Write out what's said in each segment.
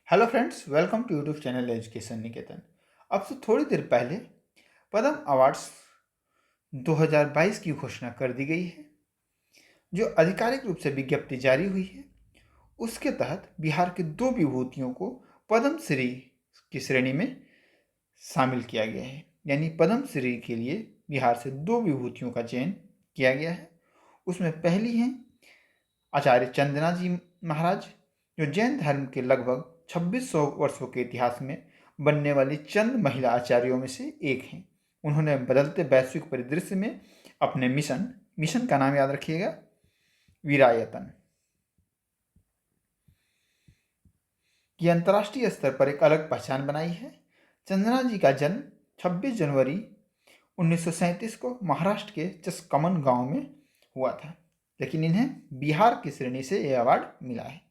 Hello friends, welcome to YouTube channel education Niketan. अब से थोड़ी देर पहले पद्म अवार्ड्स 2022 की घोषणा कर दी गई है, जो आधिकारिक रूप से विज्ञप्ति जारी हुई है। उसके तहत बिहार के दो विभूतियों को पद्म श्री की श्रेणी में शामिल किया गया है। यानी पद्म श्री के लिए बिहार से दो विभूतियों का चयन किया गया है। उसमें पहली हैं आचार्य चंदना जी महाराज, जो जैन धर्म के लगभग 2600 वर्षों के इतिहास में बनने वाली चंद महिला आचार्यों में से एक हैं। उन्होंने बदलते वैश्विक परिदृश्य में अपने मिशन का नाम याद रखिएगा, वीरायतन, की अंतर्राष्ट्रीय स्तर पर एक अलग पहचान बनाई है। चंदना जी का जन्म 26 जनवरी 1937 को महाराष्ट्र के चसकमन गांव में हुआ था, लेकिन इन्हें बिहार की श्रेणी से यह अवार्ड मिला है।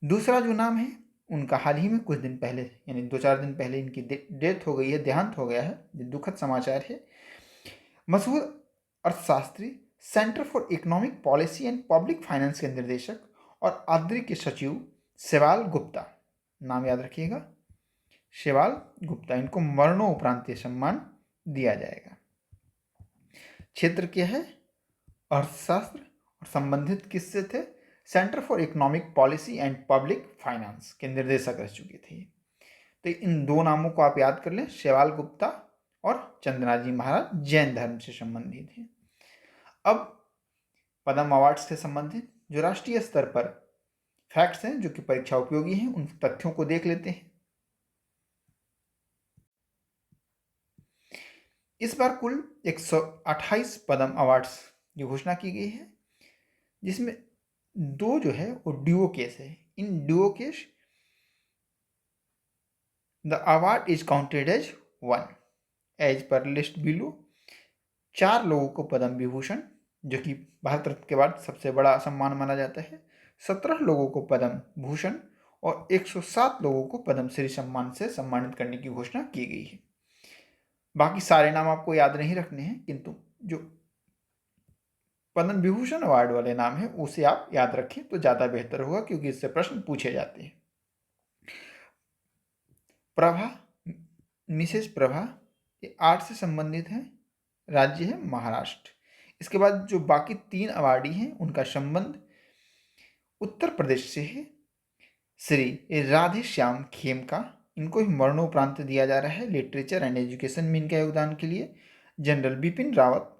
दूसरा जो नाम है उनका हाल ही में कुछ दिन पहले यानी 2-4 दिन पहले इनकी डेथ हो गई है, देहांत हो गया है। ये दुखद समाचार है। मशहूर अर्थशास्त्री, centre for economic policy and public finance के निर्देशक और आद्री के सचिव शेवाल गुप्ता, नाम याद रखिएगा, शेवाल गुप्ता, इनको मरणोपरांत ये सम्मान दिया जाएगा। क्षेत्र क्या है? अर्थशास्त्र, और संबंधित किससे थे? Centre for economic policy and public finance के निर्देशक रह चुके थे। तो इन दो नामों को आप याद कर लें, शेवाल गुप्ता और चंदना जी महाराज जैन धर्म से संबंधित हैं। अब पद्म अवार्ड्स से संबंधित जो राष्ट्रीय स्तर पर फैक्ट्स हैं जो कि परीक्षा उपयोगी हैं, उन तथ्यों को देख लेते हैं। इस बार कुल 128 पद्म अवार्ड्स की घोषणा की गई है, जिसमें दो जो है वो ड्यूओ केस है। In duo case the award is counted as one as per list below. 4 लोगों को पद्म विभूषण, जो कि भारत रत्न के बाद सबसे बड़ा सम्मान माना जाता है, 17 लोगों को पद्म भूषण और 107 लोगों को पद्मश्री सम्मान से सम्मानित करने की घोषणा की गई है। बाकी सारे नाम आपको याद नहीं रखने हैं, किंतु जो पद्म विभूषण अवार्ड वाले नाम है उसे आप याद रखें तो ज़्यादा बेहतर होगा, क्योंकि इससे प्रश्न पूछे जाते हैं। प्रभा, मिसेस प्रभा, ये आर्ट से संबंधित है, राज्य है महाराष्ट्र। इसके बाद जो बाकी 3 अवार्डी हैं उनका संबंध उत्तर प्रदेश से है। श्री राधे श्याम खेमका, इनको ही मरणोपरांत दिया जा रहा है लिटरेचर एंड एजुकेशन में इनके योगदान के लिए। जनरल बिपिन रावत,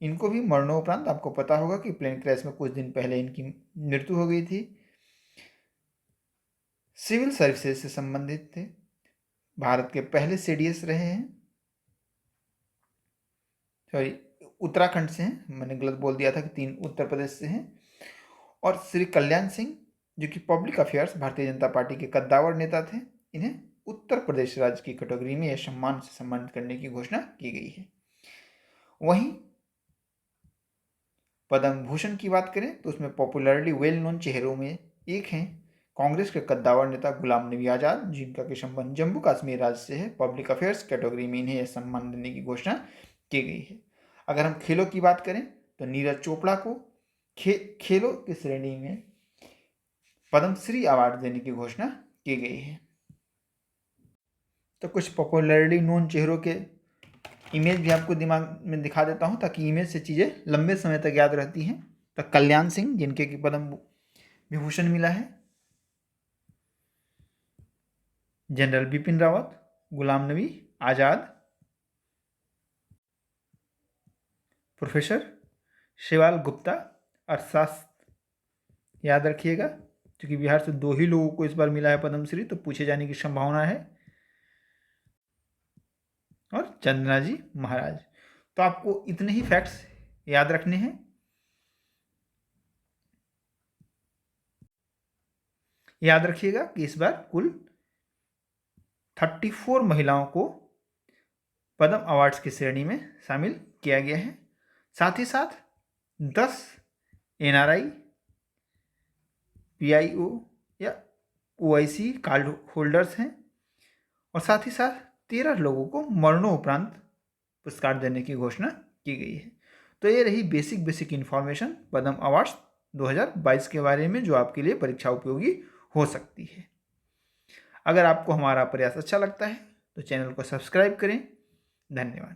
इनको भी मरणोपरांत, आपको पता होगा कि प्लेन क्रैश में कुछ दिन पहले इनकी मृत्यु हो गई थी। सिविल सर्विसेज से संबंधित थे, भारत के पहले सीडीएस रहे हैं। सॉरी, उत्तराखंड से हैं, मैंने गलत बोल दिया था कि 3 उत्तर प्रदेश से हैं। और श्री कल्याण सिंह, जो कि public affairs Bharatiya Janata party के कद्दावर नेता थे, इन्हें उत्तर प्रदेश राज्य की कैटेगरी में यह सम्मान से सम्मानित करने की घोषणा की गई है। वहीं पद्म भूषण की बात करें तो उसमें पॉपुलरली वेल नोन चेहरों में एक हैं कांग्रेस के कद्दावर नेता गुलाम नबी आज़ाद, जिनका के संबंध जम्मू कश्मीर राज्य से है। पब्लिक अफेयर्स कैटेगरी में इन्हें यह सम्मान देने की घोषणा की गई है। अगर हम खेलों की बात करें तो नीरज चोपड़ा को खेलों की श्रेणी में पद्मश्री अवार्ड देने की घोषणा की गई है। तो कुछ पॉपुलरली नोन चेहरों के इमेज भी आपको दिमाग में दिखा देता हूं, ताकि इमेज से चीज़ें लंबे समय तक याद रहती हैं। तो कल्याण सिंह, जिनके की पद्म विभूषण मिला है, जनरल बिपिन रावत, गुलाम नबी आज़ाद, प्रोफेसर शेवाल गुप्ता अर्थशास्त्र याद रखिएगा, क्योंकि बिहार से 2 ही लोगों को इस बार मिला है पद्मश्री, तो पूछे जाने की संभावना है। और चंदना जी महाराज। तो आपको इतने ही फैक्ट्स याद रखने हैं। याद रखिएगा कि इस बार कुल 34 महिलाओं को पद्म अवार्ड्स की श्रेणी में शामिल किया गया है। साथ ही साथ 10 एनआरआई, पीआईओ या ओआईसी कार्ड होल्डर्स हैं, और साथ ही साथ 13 लोगों को मरणोपरांत पुरस्कार देने की घोषणा की गई है। तो ये रही बेसिक इन्फॉर्मेशन पद्म अवार्ड्स 2022 के बारे में, जो आपके लिए परीक्षा उपयोगी हो सकती है। अगर आपको हमारा प्रयास अच्छा लगता है तो चैनल को सब्सक्राइब करें। धन्यवाद।